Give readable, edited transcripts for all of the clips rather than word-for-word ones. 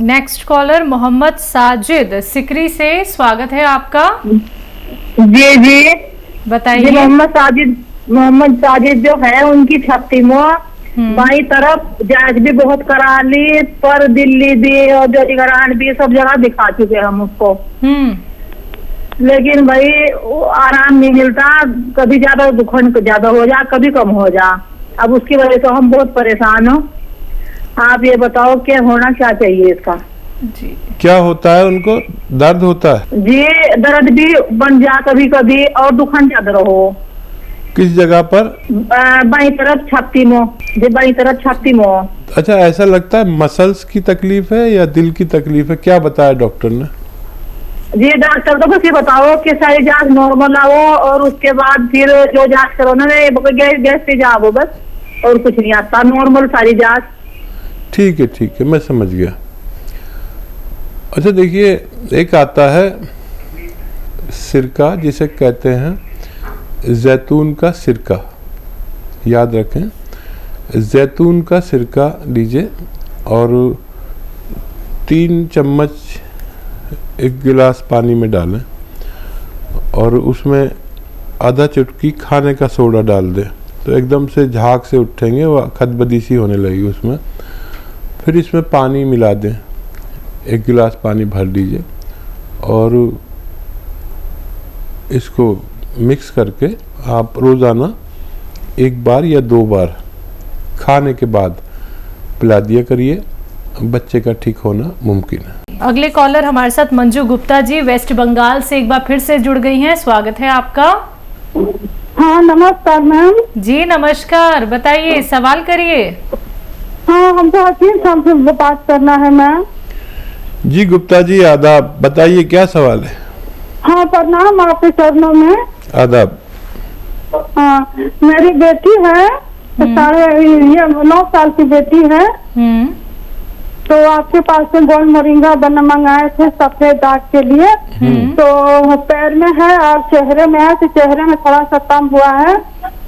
Next collar Mohammad Sajid Sikri से, स्वागत है आपका। जी जी बताइए। मोहम्मद साजिद जो है उनकी 36वां बाई तरफ जांच भी बहुत करा ली, पर दिल्ली भी और जोरीगढ़ भी सब जगह दिखा चुके हम उसको, लेकिन भाई आराम नहीं मिलता। कभी ज्यादा दुखन ज्यादा हो जा, कभी कम हो जा। अब उसकी वजह से हम बहुत परेशान हो। आप ये बताओ क्या होना क्या चाहिए इसका। जी क्या होता है उनको? दर्द होता है जी, दर्द भी बन जा कभी कभी, और दुखन ज्यादा हो। किस जगह पर? बाई तरफ छाती में, बाई तरफ छाती में। अच्छा, ऐसा लगता है मसल्स की तकलीफ है या दिल की तकलीफ है? क्या बताया डॉक्टर ने? जी डॉक्टर तो बस ये बताओ कि सारी जांच नॉर्मल आओ, और उसके बाद फिर जो जांच करो ना गैस से जाओ बस, और कुछ नहीं आता, नॉर्मल सारी जांच। ठीक है, मैं समझ गया। अच्छा देखिए, एक आता है सिरका, जिसे कहते हैं जैतून का सिरका। याद रखें, जैतून का सिरका लीजिए और 3 चम्मच एक गिलास पानी में डालें, और उसमें आधा चुटकी खाने का सोडा डाल दें, तो एकदम से झाग से उठेंगे, वह खदबदी सी होने लगेगी उसमें। फिर इसमें पानी मिला दें, 1 गिलास पानी भर लीजिए, और इसको मिक्स करके आप रोज़ाना 1 बार या 2 बार खाने के बाद पिला दिया करिए। बच्चे का ठीक होना मुमकिन है। अगले कॉलर हमारे साथ मंजू गुप्ता जी वेस्ट बंगाल से एक बार फिर से जुड़ गई हैं, स्वागत है आपका। हाँ नमस्कार मैम। जी नमस्कार, बताइए, सवाल करिए। हाँ, हमको हकीम साहब से बात करना है मैम। जी गुप्ता जी, आदाब, बताइए क्या सवाल है? हाँ प्रणाम आपके चरणों में। आदाब। हाँ, मेरी बेटी है 9 साल की बेटी है। तो आपके पास से गोल मोरिंगा बना मंगाए थे सफेद दाग के लिए। तो पैर में है और चेहरे में है, तो चेहरे में थोड़ा सा कम हुआ है,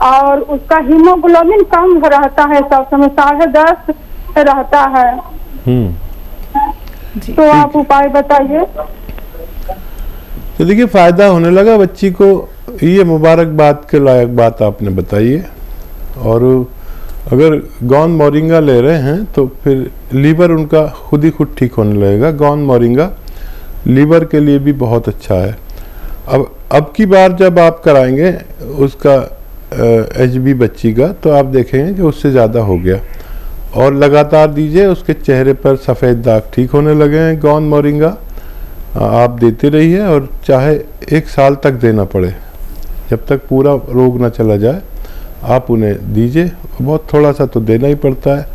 और उसका हीमोग्लोबिन कम रहता है, सब समय 10.5 रहता है। तो आप उपाय बताइए। तो देखिए, फायदा होने लगा बच्ची को, ये मुबारकबाद के लायक बात आपने बताई है। और अगर गौन मोरिंगा ले रहे हैं तो फिर लीवर उनका खुद ही खुद ठीक होने लगेगा। गौन मोरिंगा लीवर के लिए भी बहुत अच्छा है। अब की बार जब आप कराएंगे उसका HB बच्ची का, तो आप देखेंगे कि उससे ज़्यादा हो गया, और लगातार दीजिए। उसके चेहरे पर सफ़ेद दाग ठीक होने लगे हैं। गौन मोरिंगा आप देते रहिए, और चाहे 1 साल तक देना पड़े, जब तक पूरा रोग ना चला जाए आप उन्हें दीजिए। बहुत थोड़ा सा तो देना ही पड़ता है,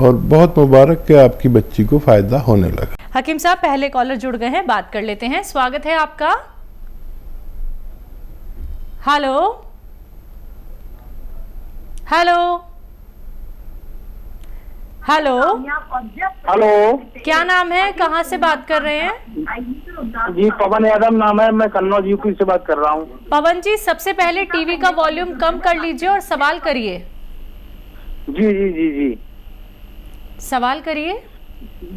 और बहुत मुबारक कि आपकी बच्ची को फ़ायदा होने लगा। हकीम साहब, पहले कॉलर जुड़ गए हैं, बात कर लेते हैं, स्वागत है आपका। हेलो हेलो हेलो हेलो, क्या नाम है, कहाँ से बात कर रहे हैं? जी पवन यादव नाम है, मैं कन्नौज यूपी से बात कर रहा हूँ। पवन जी, सबसे पहले टीवी का वॉल्यूम कम कर लीजिए और सवाल करिए। जी जी जी जी सवाल करिए।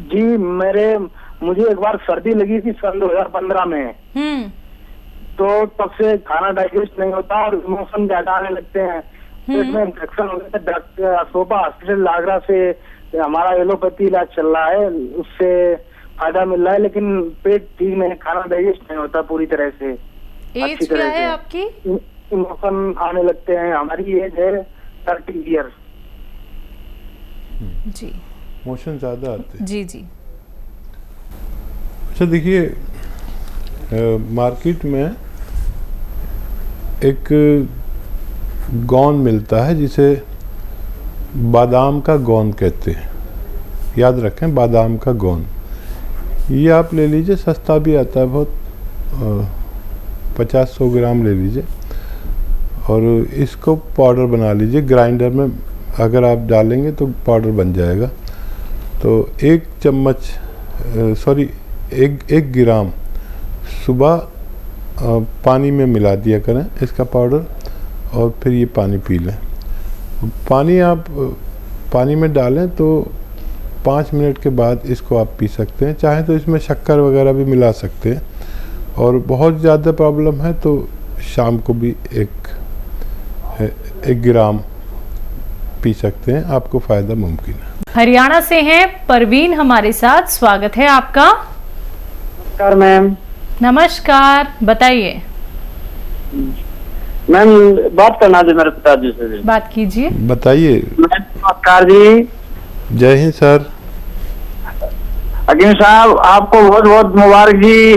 जी मुझे एक बार सर्दी लगी थी सन 2015 में। तो तब से खाना डाइजेस्ट नहीं होता और इमोशन ज्यादा आने लगते हैं, पेट में इन्फेक्शन हो गया था। डॉक्टर अशोका हॉस्पिटल लागरा से हमारा एलोपैथी इलाज चल रहा है, उससे फायदा मिल रहा है, लेकिन पेट ठीक नहीं, खाना डाइजेस्ट नहीं होता पूरी तरह से। एज क्या है आपकी? इमोशन आने लगते हैं। हमारी एज है 30 ईयर। जी, मोशन ज़्यादा आते हैं। जी जी। अच्छा देखिए, मार्केट में एक गौन मिलता है जिसे बादाम का गौन कहते हैं। याद रखें, बादाम का गौन, ये आप ले लीजिए, सस्ता भी आता है बहुत, 50-100 ग्राम ले लीजिए, और इसको पाउडर बना लीजिए। ग्राइंडर में अगर आप डालेंगे तो पाउडर बन जाएगा। तो 1 चम्मच, एक ग्राम सुबह पानी में मिला दिया करें इसका पाउडर, और फिर ये पानी पी लें। पानी आप पानी में डालें तो 5 मिनट के बाद इसको आप पी सकते हैं। चाहे तो इसमें शक्कर वगैरह भी मिला सकते हैं, और बहुत ज़्यादा प्रॉब्लम है तो शाम को भी एक ग्राम पी सकते हैं, आपको फ़ायदा मुमकिन है। हरियाणा से हैं परवीन हमारे साथ, स्वागत है आपका। नमस्कार मैम। नमस्कार, बताइए। मैम बात करना थी मेरे पिताजी से। बात कीजिए। बताइए। नमस्कार जी। जय हिंद सर। हकीम साहब आपको बहुत बहुत मुबारक जी।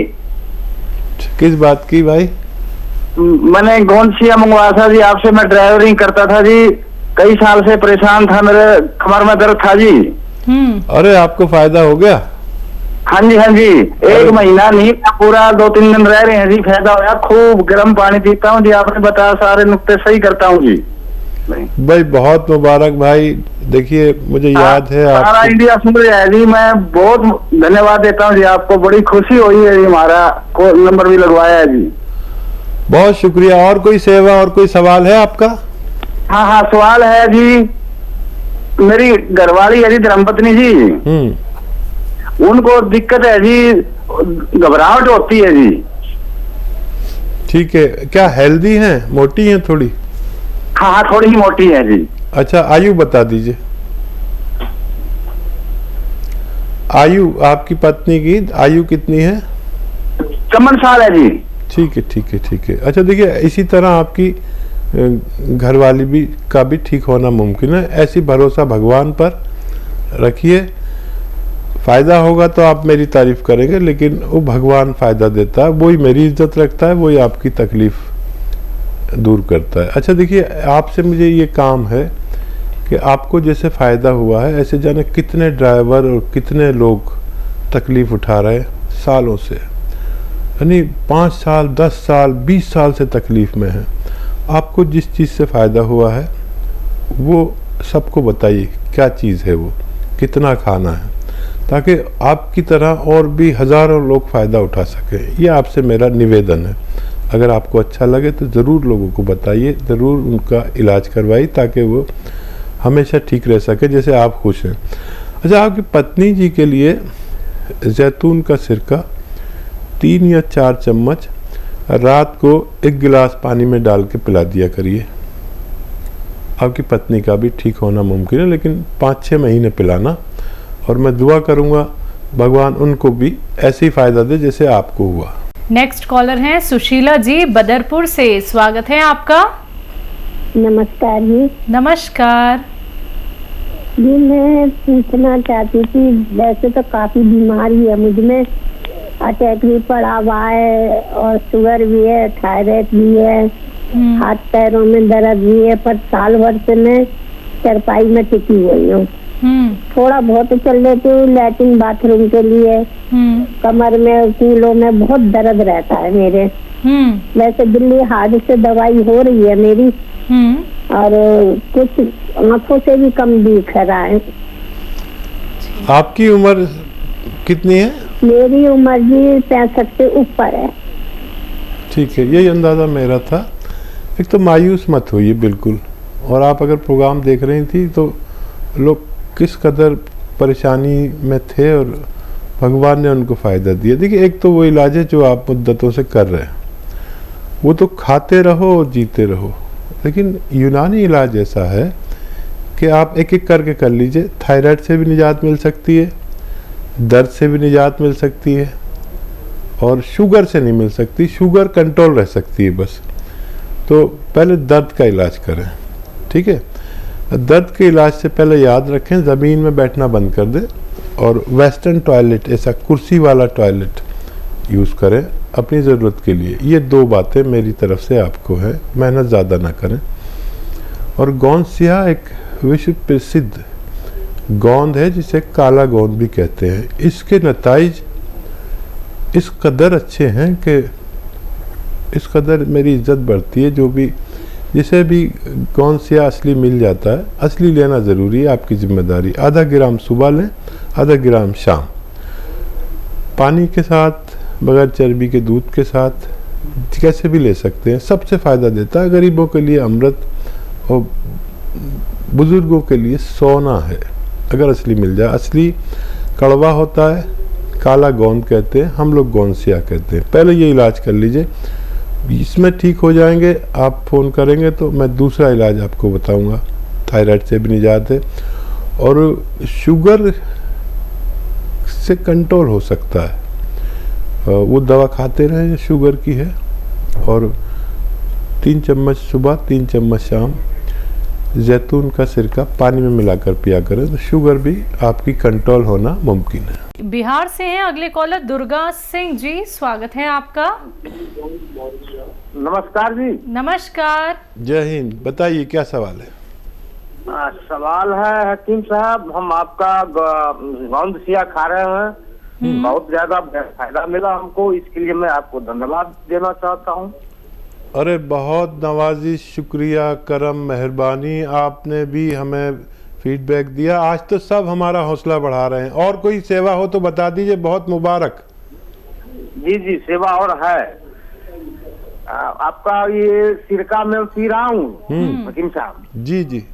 किस बात की भाई? मैंने गोंसिया मंगवाया था जी आपसे। मैं ड्राइवरिंग करता था जी, कई साल से परेशान था, मेरे कमर में दर्द था जी। अरे आपको फायदा हो गया? हाँ जी, हाँ जी। 1 महीना नहीं, पूरा 2-3 दिन रह रहे हैं जी, फायदा होया। खूब गर्म पानी पीता हूँ जी, आपने बताया सारे नुक्ते सही करता हूँ जी। भाई बहुत मुबारक भाई। देखिए मुझे याद है आप सारा इंडिया सुन रहा है जी। मैं बहुत धन्यवाद देता हूँ जी आपको, बड़ी खुशी हुई है जी। हमारा नंबर भी लगवाया है जी। बहुत शुक्रिया। और कोई सेवा और कोई सवाल है आपका? हाँ हाँ, सवाल है जी। मेरी घरवाली है जी, धर्मपत्नी जी, उनको दिक्कत है जी, घबराहट होती है जी। ठीक है। क्या हेल्दी हैं, मोटी हैं थोड़ी? हाँ हाँ, थोड़ी ही मोटी है जी। अच्छा, आयु बता दीजिए। आयु आपकी पत्नी की आयु कितनी है? 54 साल है जी। ठीक है, ठीक है, ठीक है। अच्छा देखिए, इसी तरह आपकी घरवाली भी का भी ठीक होना मुमकिन है। ऐसी भरोसा भगवान पर रखिए, फ़ायदा होगा तो आप मेरी तारीफ करेंगे, लेकिन वो भगवान फ़ायदा देता है, वही मेरी इज्जत रखता है, वही आपकी तकलीफ़ दूर करता है। अच्छा देखिए, आपसे मुझे ये काम है कि आपको जैसे फ़ायदा हुआ है, ऐसे जाने कितने ड्राइवर और कितने लोग तकलीफ़ उठा रहे हैं सालों से, यानी 5 साल, 10 साल, 20 साल से तकलीफ़ में है। आपको जिस चीज़ से फ़ायदा हुआ है वो सबको बताइए, क्या चीज़ है वो, कितना खाना है, ताकि आपकी तरह और भी हज़ारों लोग फ़ायदा उठा सकें। ये आपसे मेरा निवेदन है। अगर आपको अच्छा लगे तो ज़रूर लोगों को बताइए, ज़रूर उनका इलाज करवाइए, ताकि वो हमेशा ठीक रह सके जैसे आप खुश हैं। अच्छा, आपकी पत्नी जी के लिए जैतून का सिरका 3 या 4 चम्मच रात को 1 गिलास पानी में डाल के पिला दिया करिए। आपकी पत्नी का भी ठीक होना मुमकिन है, लेकिन 5-6 महीने पिलाना। और मैं दुआ करूँगा भगवान उनको भी ऐसे ही फ़ायदा दे जैसे आपको हुआ। नेक्स्ट कॉलर हैं सुशीला जी, बदरपुर से, स्वागत है आपका। नमस्कार जी। नमस्कार जी, मैं पूछना चाहती थी, वैसे तो काफी बीमारी है मुझ में, अटैक भी पड़ा हुआ है और शुगर भी है, थायराइड भी है, हाथ पैरों में दर्द भी है, पर साल भर से मैं चारपाई में टिकी हुई हूँ। थोड़ा बहुत चल लेती हूँ लैट्रिन बाथरूम के लिए, कमर में, कूलों में बहुत दर्द रहता है मेरे। वैसे दिल्ली हार्ट से दवाई हो रही है मेरी, और कुछ आंखों से भी कम दिख रहा है। आपकी उम्र कितनी है? मेरी उम्र जी 65 से ऊपर है। ठीक है, यही अंदाज़ा मेरा था। एक तो मायूस मत होइए बिल्कुल। और आप अगर प्रोग्राम देख रही थी तो लोग किस कदर परेशानी में थे और भगवान ने उनको फ़ायदा दिया। देखिए, एक तो वो इलाज है जो आप मुद्दतों से कर रहे हैं, वो तो खाते रहो और जीते रहो। लेकिन यूनानी इलाज ऐसा है कि आप एक एक करके कर लीजिए। थायराइड से भी निजात मिल सकती है, दर्द से भी निजात मिल सकती है, और शुगर से नहीं मिल सकती। शुगर कंट्रोल रह सकती है बस। तो पहले दर्द का इलाज करें, ठीक है। दर्द के इलाज से पहले याद रखें, ज़मीन में बैठना बंद कर दें और वेस्टर्न टॉयलेट, ऐसा कुर्सी वाला टॉयलेट यूज़ करें अपनी ज़रूरत के लिए। ये 2 बातें मेरी तरफ से आपको है, मेहनत ज़्यादा ना करें। और गोंद सिया एक विश्व प्रसिद्ध गोंद है जिसे काला गोंद भी कहते हैं। इसके नताइज इस कदर अच्छे हैं कि इस कदर मेरी इज्जत बढ़ती है। जो भी जिसे भी गोंद सिया असली मिल जाता है, असली लेना ज़रूरी है, आपकी जिम्मेदारी। आधा ग्राम सुबह लें, आधा ग्राम शाम, पानी के साथ, बगैर चर्बी के दूध के साथ, कैसे भी ले सकते हैं। सबसे फ़ायदा देता है। गरीबों के लिए अमृत और बुज़ुर्गों के लिए सोना है। अगर असली मिल जाए। असली कड़वा होता है, काला गोंद कहते हैं, हम लोग गोंदसिया कहते हैं। पहले ये इलाज कर लीजिए, इसमें ठीक हो जाएंगे। आप फ़ोन करेंगे तो मैं दूसरा इलाज आपको बताऊंगा। थायराइड से भी निजात है और शुगर से कंट्रोल हो सकता है। वो दवा खाते रहें जो शुगर की है, और 3 चम्मच सुबह 3 चम्मच शाम जैतून का सिरका पानी में मिलाकर पिया करें तो शुगर भी आपकी कंट्रोल होना मुमकिन है। बिहार से हैं अगले कॉलर दुर्गा सिंह जी, स्वागत है आपका। नमस्कार जी। नमस्कार। जय हिंद। बताइए क्या सवाल है? सवाल है हकीम साहब, हम आपका गोंदसिया खा रहे हैं, बहुत ज्यादा फायदा मिला हमको, इसके लिए मैं आपको धन्यवाद देना चाहता हूँ। अरे बहुत नवाजी, शुक्रिया, करम, मेहरबानी। आपने भी हमें फीडबैक दिया, आज तो सब हमारा हौसला बढ़ा रहे हैं। और कोई सेवा हो तो बता दीजिए, बहुत मुबारक। जी जी, सेवा और है। आपका ये सिरका मैं पी रहा हूँ हकीम साहब। जी जी।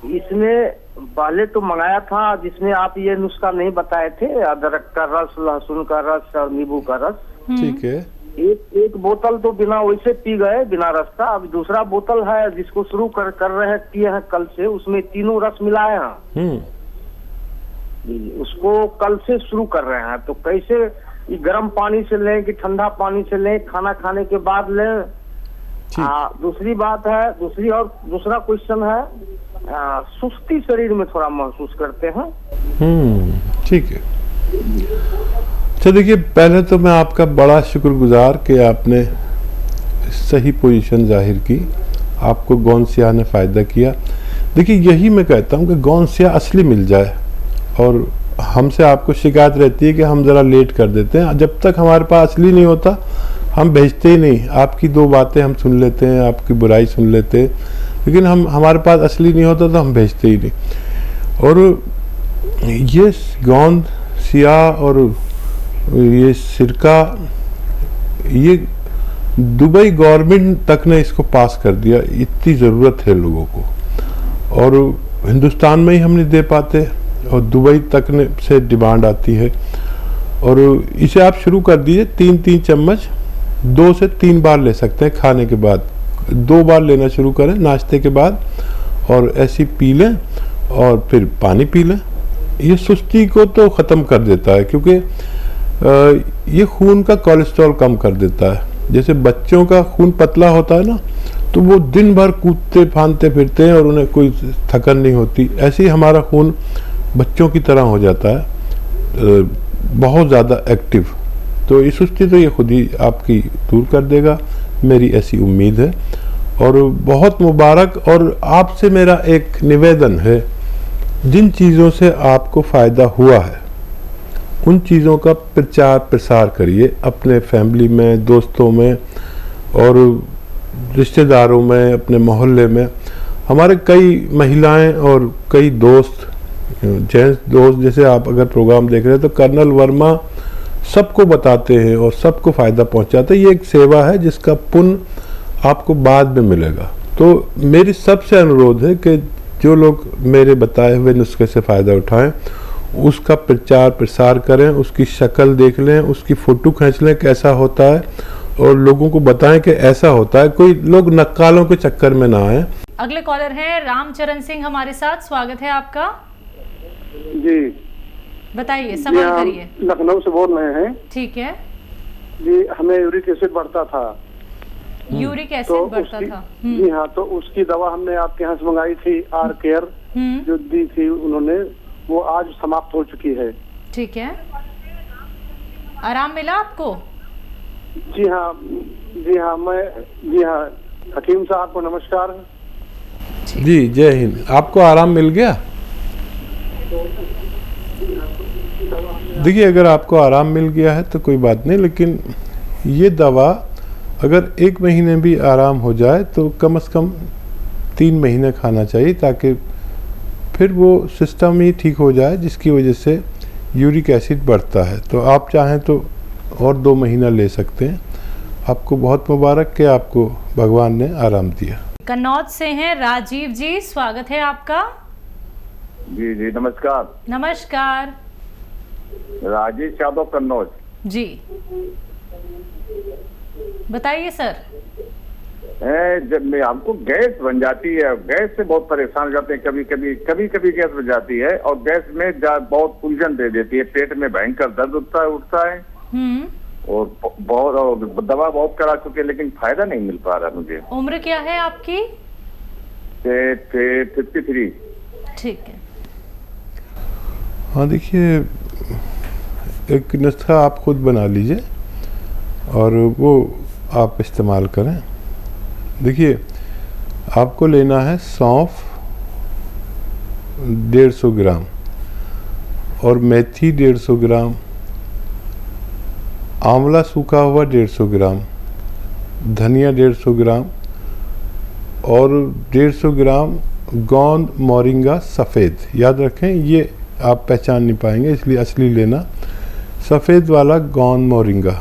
इसमें पहले तो मंगाया था जिसमें आप ये नुस्खा नहीं बताए थे, अदरक का रस, लहसुन का रस और नींबू का रस। ठीक है। एक बोतल तो बिना वैसे पी गए, बिना रस का। अब दूसरा बोतल है जिसको शुरू कर रहे हैं, पिए हैं कल से, उसमें तीनों रस मिलाए हैं। उसको कल से शुरू कर रहे हैं। तो कैसे, गर्म पानी से लें कि ठंडा पानी से लें, खाना खाने के बाद लें? दूसरी बात है, दूसरा क्वेश्चन है, सुस्ती शरीर में थोड़ा महसूस करते हैं। ठीक है। अच्छा देखिए, पहले तो मैं आपका बड़ा शुक्रगुजार कि आपने सही पोजीशन जाहिर की, आपको गोंदसिया ने फ़ायदा किया। देखिए यही मैं कहता हूँ कि गोंदसिया असली मिल जाए, और हमसे आपको शिकायत रहती है कि हम ज़रा लेट कर देते हैं। जब तक हमारे पास असली नहीं होता हम भेजते ही नहीं। आपकी 2 बातें हम सुन लेते हैं, आपकी बुराई सुन लेते हैं, लेकिन हमारे पास असली नहीं होता तो हम भेजते ही नहीं। और ये गोंदसिया और ये सिरका, ये दुबई गवर्नमेंट तक ने इसको पास कर दिया। इतनी ज़रूरत है लोगों को, और हिंदुस्तान में ही हम नहीं दे पाते, और दुबई तक ने से डिमांड आती है। और इसे आप शुरू कर दीजिए, 3-3 चम्मच 2 से 3 बार ले सकते हैं खाने के बाद। 2 बार लेना शुरू करें नाश्ते के बाद, और ऐसी पी लें, और फिर पानी पी लें। ये सुस्ती को तो ख़त्म कर देता है, क्योंकि ये खून का कोलेस्ट्रॉल कम कर देता है। जैसे बच्चों का खून पतला होता है ना, तो वो दिन भर कूदते फांदते फिरते हैं और उन्हें कोई थकन नहीं होती। ऐसे ही हमारा खून बच्चों की तरह हो जाता है, बहुत ज़्यादा एक्टिव। तो ये सुस्ती तो ये खुद ही आपकी दूर कर देगा, मेरी ऐसी उम्मीद है। और बहुत मुबारक। और आपसे मेरा एक निवेदन है, जिन चीज़ों से आपको फ़ायदा हुआ है उन चीज़ों का प्रचार प्रसार करिए अपने फैमिली में, दोस्तों में और रिश्तेदारों में, अपने मोहल्ले में। हमारे कई महिलाएं और कई दोस्त, जेंट्स दोस्त, जैसे आप अगर प्रोग्राम देख रहे हैं तो कर्नल वर्मा सबको बताते हैं और सबको फ़ायदा पहुंचाते हैं। ये एक सेवा है जिसका पुण्य आपको बाद में मिलेगा। तो मेरी सबसे अनुरोध है कि जो लोग मेरे बताए हुए नुस्खे से फ़ायदा उठाएं, उसका प्रचार प्रसार करें, उसकी शक्ल देख लें, उसकी फ़ोटो खींच लें कैसा होता है, और लोगों को बताएं कि ऐसा होता है। कोई लोग नक्कालों के चक्कर में ना आए। अगले कॉलर हैं रामचरण सिंह हमारे साथ, स्वागत है आपका। जी बताइए, सवाल करिए। लखनऊ से बोल रहे हैं। ठीक है जी, हमें यूरिक एसिड बढ़ता था। यूरिक एसिड बढ़ता था। जी हाँ, तो उसकी दवा हमने आपके यहाँ से मंगाई थी, आर केयर जो दी थी उन्होंने, वो आज समाप्त हो चुकी है। ठीक है, आराम मिला आपको? जी हाँ, जी हाँ हकीम साहब को नमस्कार। जी जय हिंद। आपको आराम मिल गया? देखिए, अगर आपको आराम मिल गया है तो कोई बात नहीं, लेकिन ये दवा अगर 1 महीने भी आराम हो जाए तो कम से कम 3 महीने खाना चाहिए, ताकि फिर वो सिस्टम ही ठीक हो जाए जिसकी वजह से यूरिक एसिड बढ़ता है। तो आप चाहें तो और 2 महीना ले सकते हैं। आपको बहुत मुबारक कि आपको भगवान ने आराम दिया। कन्नौज से हैं राजीव जी, स्वागत है आपका। जी जी नमस्कार। नमस्कार राजेश यादव कन्नौज। जी, बताइए सर। जब में हमको गैस बन जाती है, गैस से बहुत परेशान हो जाते हैं। कभी कभी गैस बन जाती है और गैस में बहुत उलझन दे देती है। पेट में भयंकर दर्द उठता है और बहुत दवा बहुत करा चुके हैं, लेकिन फायदा नहीं मिल पा रहा मुझे। उम्र क्या है आपकी? 53। ठीक है। हाँ देखिए, एक नुस्खा आप खुद बना लीजिए और वो आप इस्तेमाल करें। देखिए, आपको लेना है सौंफ 150 ग्राम और मेथी 150 ग्राम, आंवला सूखा हुआ 150 ग्राम, धनिया 150 ग्राम और 150 ग्राम गोंद मोरिंगा सफ़ेद। याद रखें, ये आप पहचान नहीं पाएंगे, इसलिए असली लेना। सफ़ेद वाला गोंद मोरिंगा,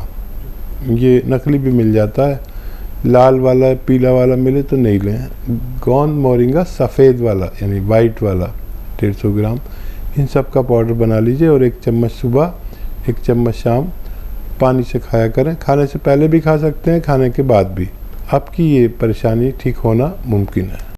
ये नकली भी मिल जाता है, लाल वाला पीला वाला मिले तो नहीं लें। गोंद मोरिंगा सफ़ेद वाला यानी वाइट वाला 150 ग्राम, इन सब का पाउडर बना लीजिए और 1 चम्मच सुबह 1 चम्मच शाम पानी से खाया करें। खाने से पहले भी खा सकते हैं, खाने के बाद भी। आपकी ये परेशानी ठीक होना मुमकिन है।